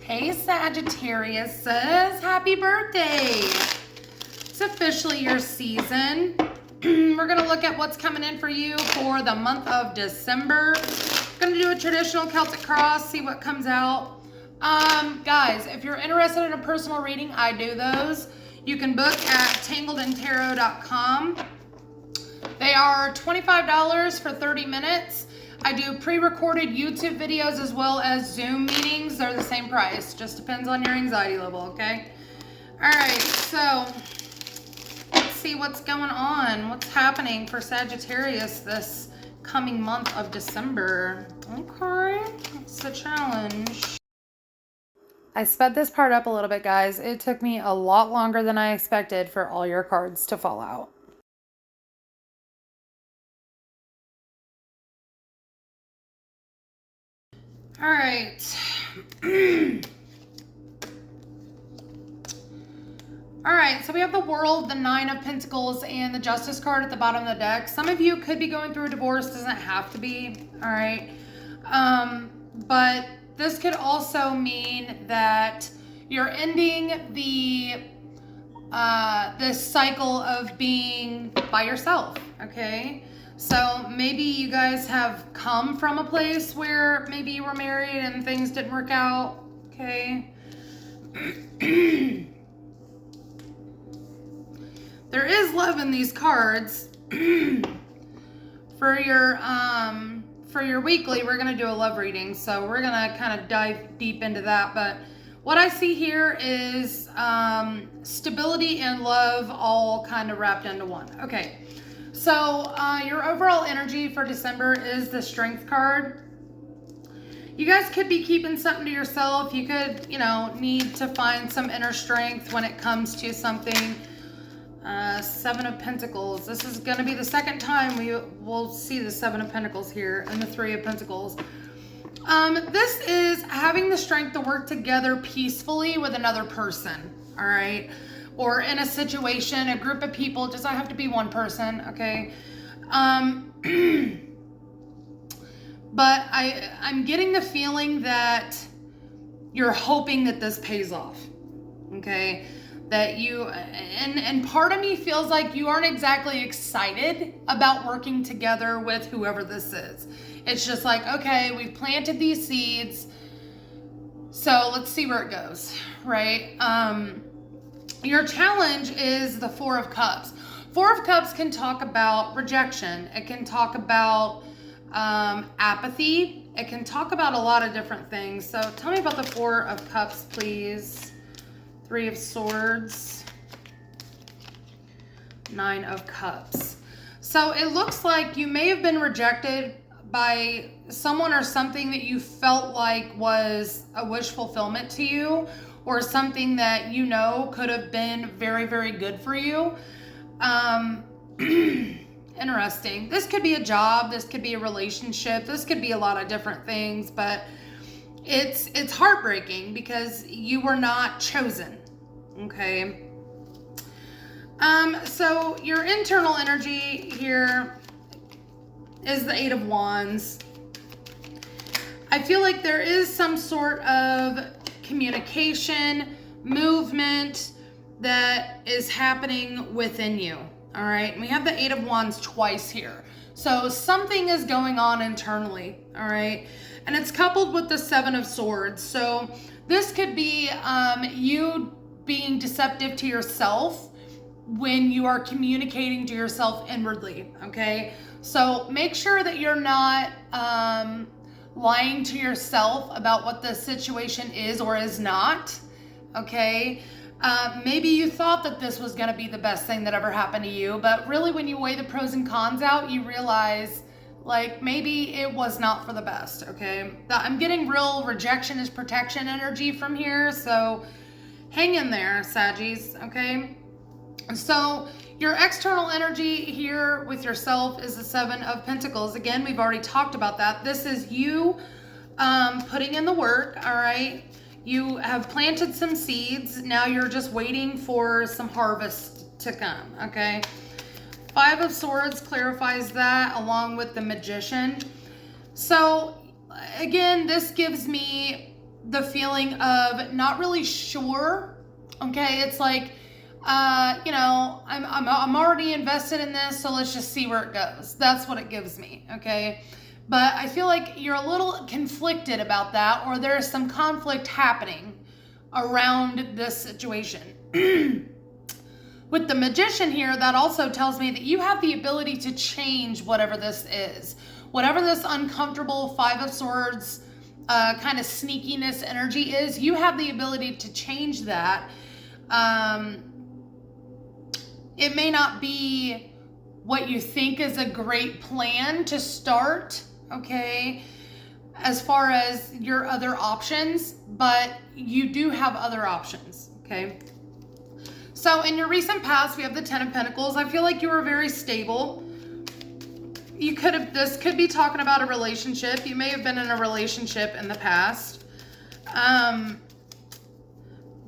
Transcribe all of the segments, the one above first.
Hey Sagittariuses, happy birthday. It's officially your season. We're gonna look at what's coming in for you for the month of December. Gonna do a traditional Celtic cross, see what comes out. Guys, if you're interested in a personal reading, I do those. You can book at tangledintarot.com. They are $25 for 30 minutes. I do pre-recorded YouTube videos as well as Zoom meetings. They're the same price. Just depends on your anxiety level, okay? All right, so let's see what's going on. What's happening for Sagittarius this coming month of December? Okay, that's the challenge. I sped this part up a little bit, guys. It took me a lot longer than I expected for all your cards to fall out. All right. All right, so we have the World, the Nine of Pentacles, and the Justice card at the bottom of the deck. Some of you could be going through a divorce, doesn't have to be, all right? But this could also mean that you're ending this cycle of being by yourself, okay? So maybe you guys have come from a place where maybe you were married and things didn't work out, okay? There is love in these cards. For your weekly, we're going to do a love reading, so we're going to kind of dive deep into that, but what I see here is stability and love all kind of wrapped into one. Okay. So your overall energy for December is the Strength card. You guys could be keeping something to yourself. You could, need to find some inner strength when it comes to something. Seven of Pentacles. This is going to be the second time we will see the Seven of Pentacles here and the Three of Pentacles. This is having the strength to work together peacefully with another person, all right? Or in a situation, a group of people, doesn't have to be one person, okay? But I'm getting the feeling that you're hoping that this pays off, okay? That you, and part of me feels like you aren't exactly excited about working together with whoever this is. It's just like, okay, we've planted these seeds, so let's see where it goes, right? Your challenge is the Four of Cups. Four of Cups can talk about rejection. It can talk about apathy. It can talk about a lot of different things. So tell me about the Four of Cups, please. Three of Swords. Nine of Cups. So it looks like you may have been rejected by someone or something that you felt like was a wish fulfillment to you, or something that could have been very, very good for you. Interesting. This could be a job, this could be a relationship, this could be a lot of different things, but it's heartbreaking because you were not chosen, okay? So your internal energy here is the Eight of Wands. I feel like there is some sort of communication, movement that is happening within you, all right? And we have the Eight of Wands twice here. So something is going on internally, all right? And it's coupled with the Seven of Swords. So this could be you being deceptive to yourself when you are communicating to yourself inwardly, okay? So make sure that you're not lying to yourself about what the situation is or is not, okay? Maybe you thought that this was gonna be the best thing that ever happened to you, but really when you weigh the pros and cons out, you realize like maybe it was not for the best, okay? I'm getting real rejection is protection energy from here, so hang in there, Saggies, okay? So your external energy here with yourself is the Seven of Pentacles. Again, we've already talked about that. This is you putting in the work, all right? You have planted some seeds. Now you're just waiting for some harvest to come, okay? Five of Swords clarifies that along with the Magician. So again, this gives me the feeling of not really sure. Okay, it's like, you know, I'm already invested in this, so let's just see where it goes. That's what it gives me, okay? But I feel like you're a little conflicted about that, or there's some conflict happening around this situation. With the Magician here, that also tells me that you have the ability to change whatever this is. Whatever this uncomfortable Five of Swords kind of sneakiness energy is, you have the ability to change that. It may not be what you think is a great plan to start, okay, as far as your other options, but you do have other options, okay? So in your recent past, we have the Ten of Pentacles. I feel like you were very stable. This could be talking about a relationship. You may have been in a relationship in the past.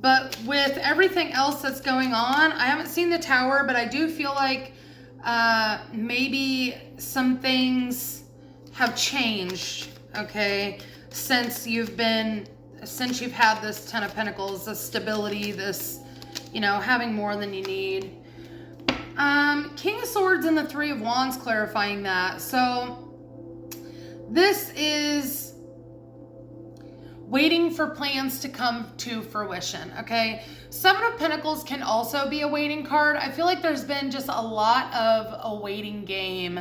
But with everything else that's going on, I haven't seen the Tower, but I do feel like maybe some things have changed, okay, since you've had this Ten of Pentacles, this stability, this, you know, having more than you need. King of Swords and the Three of Wands clarifying that. So this is waiting for plans to come to fruition, okay? Seven of Pentacles can also be a waiting card. I feel like there's been just a lot of a waiting game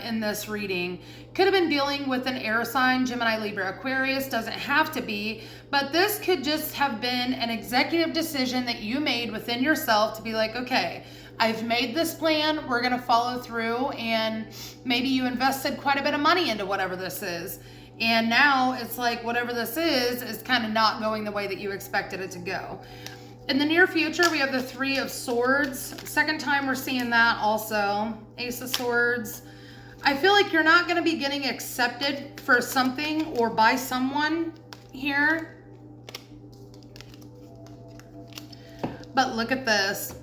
in this reading. Could have been dealing with an air sign, Gemini, Libra, Aquarius, doesn't have to be, but this could just have been an executive decision that you made within yourself to be like, okay, I've made this plan, we're gonna follow through, and maybe you invested quite a bit of money into whatever this is. And now it's like whatever this is kind of not going the way that you expected it to go. In the near future, we have the Three of Swords. Second time we're seeing that also. Ace of Swords. I feel like you're not going to be getting accepted for something or by someone here. But look at this.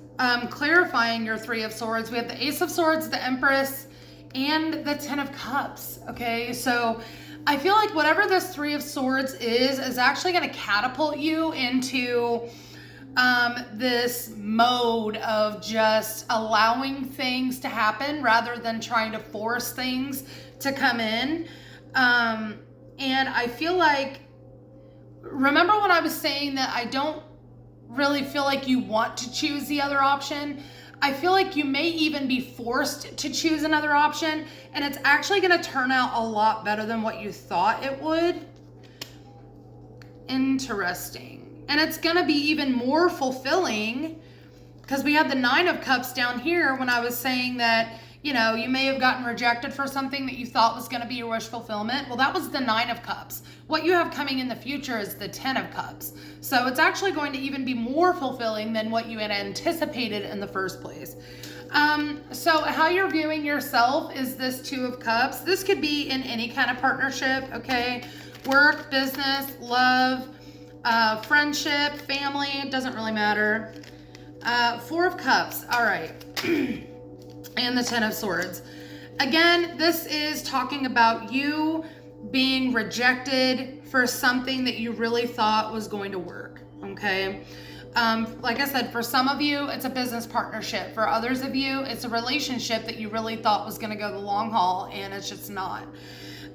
Clarifying your Three of Swords. We have the Ace of Swords, the Empress, and the Ten of Cups. Okay, so I feel like whatever this Three of Swords is actually going to catapult you into this mode of just allowing things to happen rather than trying to force things to come in. And I feel like, remember when I was saying that I don't really feel like you want to choose the other option? I feel like you may even be forced to choose another option, and it's actually going to turn out a lot better than what you thought it would. Interesting. And it's going to be even more fulfilling because we had the Nine of Cups down here when I was saying that, you know, you may have gotten rejected for something that you thought was going to be your wish fulfillment. Well, that was the Nine of Cups. What you have coming in the future is the Ten of Cups. So it's actually going to even be more fulfilling than what you had anticipated in the first place. So how you're viewing yourself is this Two of Cups. This could be in any kind of partnership, okay? Work, business, love, friendship, family, it doesn't really matter. Four of Cups, all right. And the Ten of Swords. Again, this is talking about you being rejected for something that you really thought was going to work, okay? Like I said, for some of you, it's a business partnership. For others of you, it's a relationship that you really thought was going to go the long haul, and it's just not.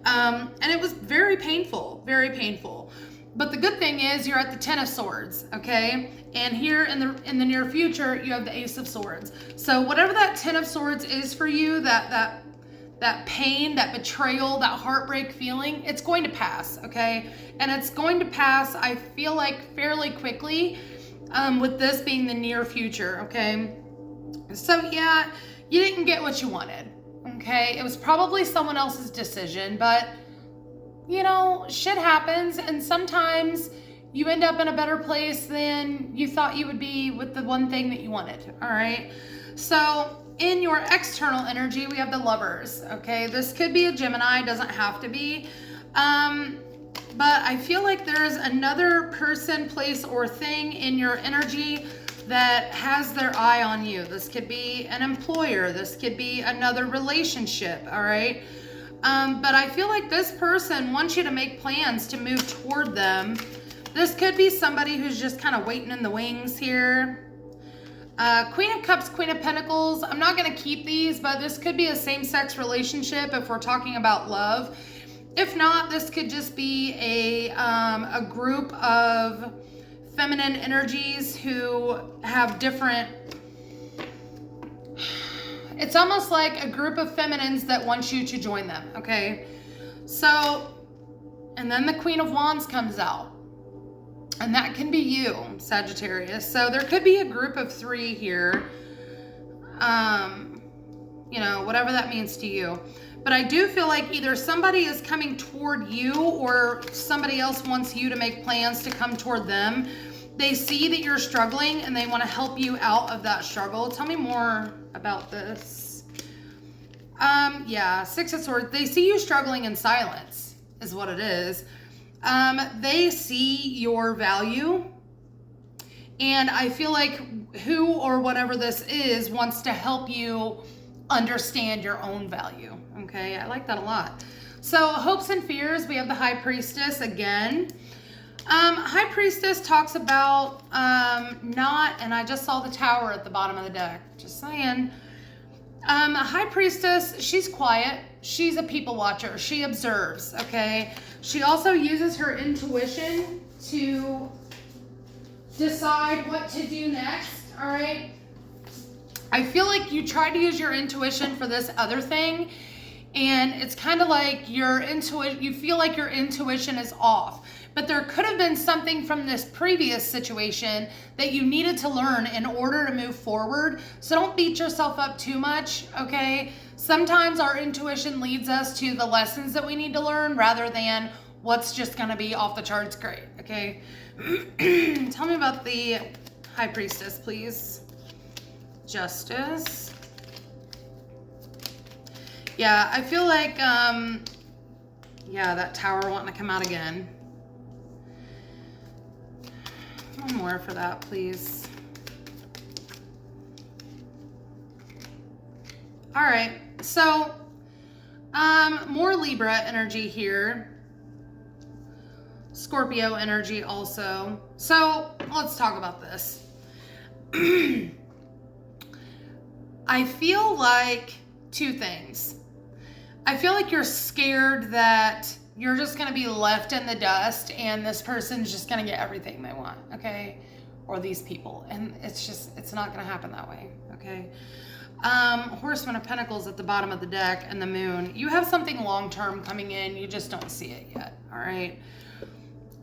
And it was very painful, very painful. But the good thing is you're at the Ten of Swords, okay? And here in the near future, you have the Ace of Swords. So whatever that Ten of Swords is for you, that pain, that betrayal, that heartbreak feeling, it's going to pass, okay? And it's going to pass, I feel like, fairly quickly, with this being the near future, okay? So yeah, you didn't get what you wanted, okay? It was probably someone else's decision, but you know, shit happens, and sometimes you end up in a better place than you thought you would be with the one thing that you wanted, all right? So in your external energy, we have the Lovers, okay? This could be a Gemini, doesn't have to be. But I feel like there's another person, place, or thing in your energy that has their eye on you. This could be an employer. This could be another relationship, all right? But I feel like this person wants you to make plans to move toward them. This could be somebody who's just kind of waiting in the wings here. Queen of Cups, Queen of Pentacles. I'm not going to keep these, but this could be a same-sex relationship if we're talking about love. If not, this could just be a group of feminine energies who have different... It's almost like a group of feminines that want you to join them, okay? So, and then the Queen of Wands comes out. And that can be you, Sagittarius. So there could be a group of 3 here. You know, whatever that means to you. But I do feel like either somebody is coming toward you or somebody else wants you to make plans to come toward them. They see that you're struggling and they want to help you out of that struggle. Tell me more about this. Yeah, 6 of Swords. They see you struggling in silence is what it is. They see your value, and I feel like who or whatever this is wants to help you understand your own value. Okay, I like that a lot. So hopes and fears, we have the High Priestess again. High Priestess talks about not, and I just saw the Tower at the bottom of the deck, just saying. High Priestess, she's quiet. She's a people watcher. She observes, okay? She also uses her intuition to decide what to do next, all right? I feel like you try to use your intuition for this other thing, and it's kind of like your intuition, you feel like your intuition is off. But there could have been something from this previous situation that you needed to learn in order to move forward. So don't beat yourself up too much, okay? Sometimes our intuition leads us to the lessons that we need to learn rather than what's just gonna be off the charts great, okay? Tell me about the High Priestess, please. Justice. Yeah, I feel like, yeah, that Tower wanting to come out again. One more for that, please. All right, so more Libra energy here. Scorpio energy also. So let's talk about this. I feel like 2 things. I feel like you're scared that you're just going to be left in the dust and this person's just going to get everything they want, okay? Or these people. And it's not going to happen that way, okay? Horseman of Pentacles at the bottom of the deck and the Moon. You have something long-term coming in. You just don't see it yet, all right?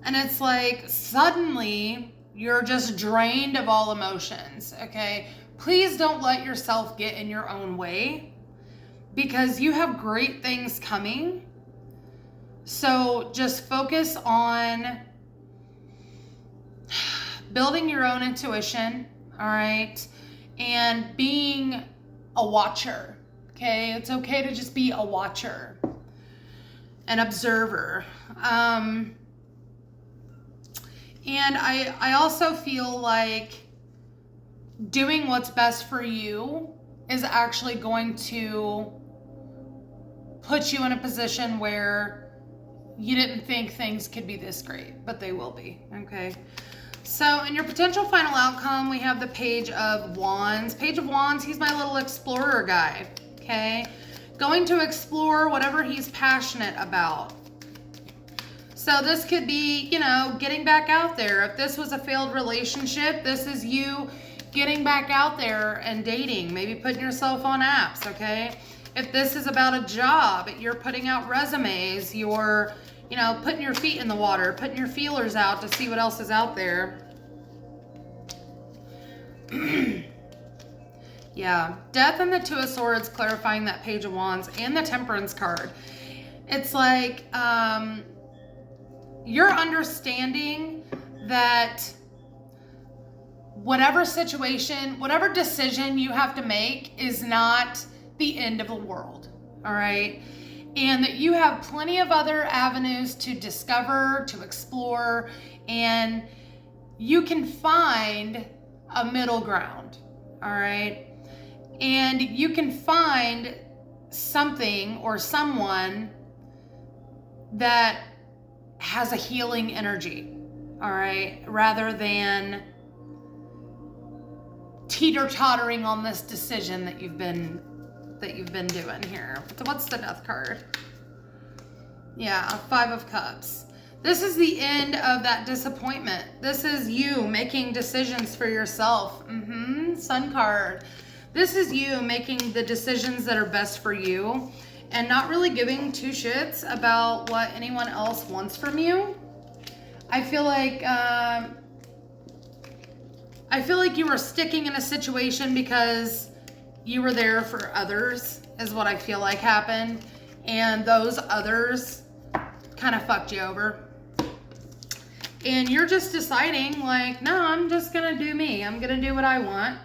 And it's like suddenly you're just drained of all emotions, okay? Please don't let yourself get in your own way because you have great things coming. So just focus on building your own intuition, all right? And being a watcher, okay? It's okay to just be a watcher, an observer. And I also feel like doing what's best for you is actually going to put you in a position where you didn't think things could be this great, but they will be, okay? So in your potential final outcome, we have the Page of Wands. Page of Wands, he's my little explorer guy, okay? Going to explore whatever he's passionate about. So this could be, you know, getting back out there. If this was a failed relationship, this is you getting back out there and dating, maybe putting yourself on apps, okay? If this is about a job, you're putting out resumes, you're, you know, putting your feet in the water, putting your feelers out to see what else is out there. Yeah, Death and the 2 of Swords clarifying that Page of Wands and the Temperance card. It's like you're understanding that whatever situation, whatever decision you have to make is not the end of the world, all right? And that you have plenty of other avenues to discover, to explore, and you can find a middle ground, all right? And you can find something or someone that has a healing energy, all right, rather than teeter-tottering on this decision that you've been doing here. So what's the Death card? Yeah, 5 of Cups. This is the end of that disappointment. This is you making decisions for yourself. Sun card. This is you making the decisions that are best for you and not really giving two shits about what anyone else wants from you. I feel like you were sticking in a situation because you were there for others, is what I feel like happened. And those others kind of fucked you over. And you're just deciding, like, no, I'm just going to do me. I'm going to do what I want.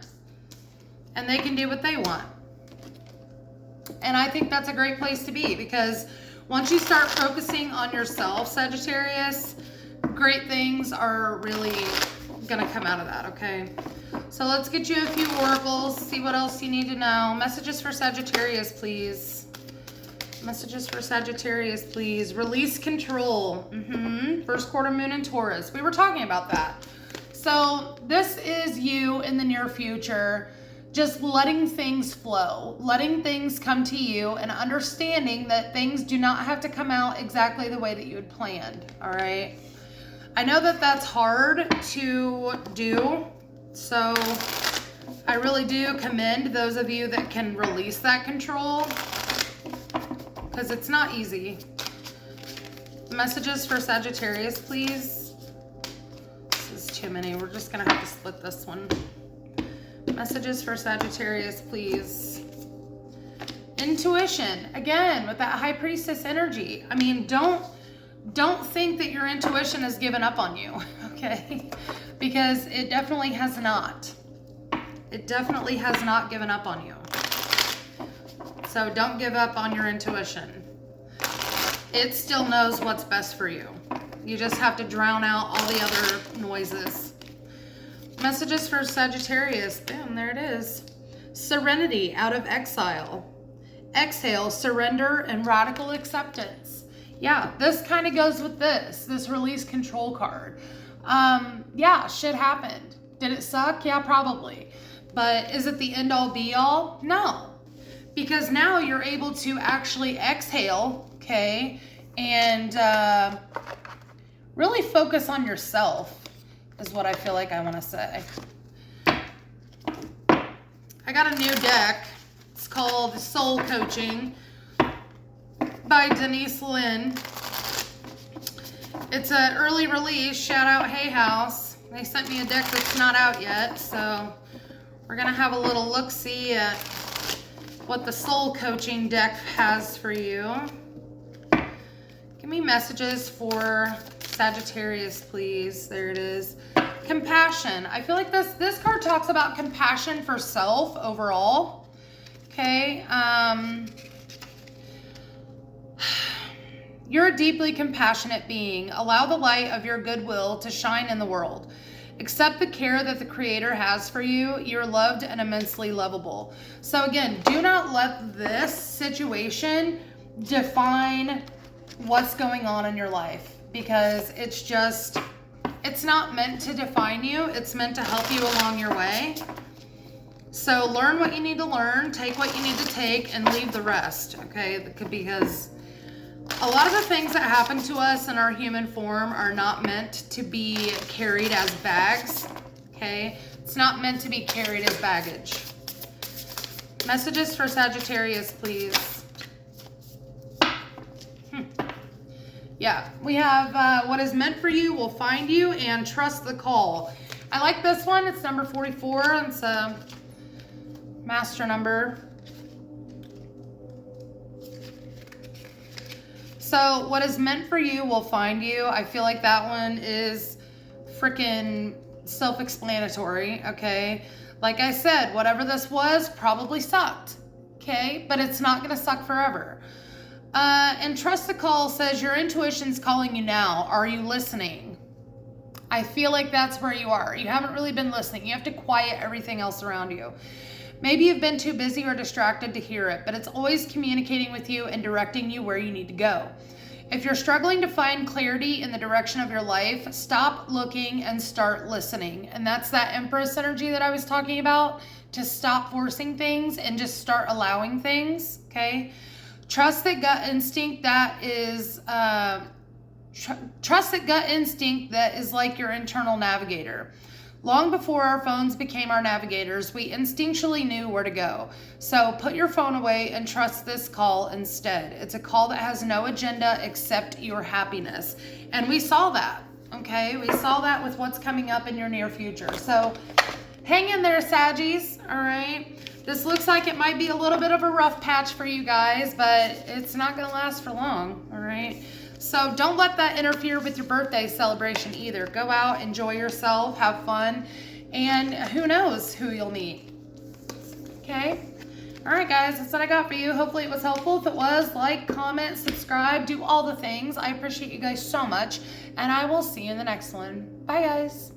And they can do what they want. And I think that's a great place to be, because once you start focusing on yourself, Sagittarius, great things are really going to come out of that, okay? So let's get you a few oracles, see what else you need to know. Messages for Sagittarius, please. Messages for Sagittarius, please. Release control. First quarter moon in Taurus. We were talking about that. So this is you in the near future, just letting things flow, letting things come to you, and understanding that things do not have to come out exactly the way that you had planned, all right? I know that that's hard to do, so I really do commend those of you that can release that control, because it's not easy. Messages for Sagittarius, please. This is too many. We're just going to have to split this one. Messages for Sagittarius, please. Intuition. Again, with that High Priestess energy. I mean, don't think that your intuition has given up on you, okay? Because it definitely has not. It definitely has not given up on you. So don't give up on your intuition. It still knows what's best for you. You just have to drown out all the other noises. Messages for Sagittarius. Boom, there it is. Serenity out of exile. Exhale, surrender, and radical acceptance. Yeah, this kind of goes with this release control card. Yeah, shit happened. Did it suck? Yeah, probably. But is it the end all be all? No. Because now you're able to actually exhale, okay, and really focus on yourself, is what I feel like I want to say. I got a new deck. It's called Soul Coaching by Denise Lynn. It's an early release. Shout out Hay House. They sent me a deck that's not out yet, so we're going to have a little look-see at what the Soul Coaching deck has for you. Give me messages for Sagittarius, please. There it is. Compassion. I feel like this card talks about compassion for self overall. Okay. You're a deeply compassionate being. Allow the light of your goodwill to shine in the world. Accept the care that the Creator has for you. You're loved and immensely lovable. So again, do not let this situation define what's going on in your life, because it's not meant to define you. It's meant to help you along your way. So learn what you need to learn, take what you need to take, and leave the rest, okay? Because a lot of the things that happen to us in our human form are not meant to be carried as bags, okay? It's not meant to be carried as baggage. Messages for Sagittarius, please. Yeah, we have what is meant for you will find you, and trust the call. I like this one. It's number 44. It's a master number. So what is meant for you will find you. I feel like that one is freaking self-explanatory, okay? Like I said, whatever this was probably sucked, okay? But it's not gonna suck forever. And trust the call says your intuition's calling you now. Are you listening? I feel like that's where you are. You haven't really been listening. You have to quiet everything else around you. Maybe you've been too busy or distracted to hear it, but it's always communicating with you and directing you where you need to go. If you're struggling to find clarity in the direction of your life, stop looking and start listening. And that's that Empress energy that I was talking about, to stop forcing things and just start allowing things, okay? Trust that gut instinct that is like your internal navigator. Long before our phones became our navigators, we instinctually knew where to go. So put your phone away and trust this call instead. It's a call that has no agenda except your happiness. And we saw that, okay? We saw that with what's coming up in your near future. So hang in there, Saggies, all right? This looks like it might be a little bit of a rough patch for you guys, but it's not gonna last for long, all right? So don't let that interfere with your birthday celebration either. Go out, enjoy yourself, have fun, and who knows who you'll meet, okay? All right, guys, that's what I got for you. Hopefully it was helpful. If it was, like, comment, subscribe, do all the things. I appreciate you guys so much, and I will see you in the next one. Bye, guys.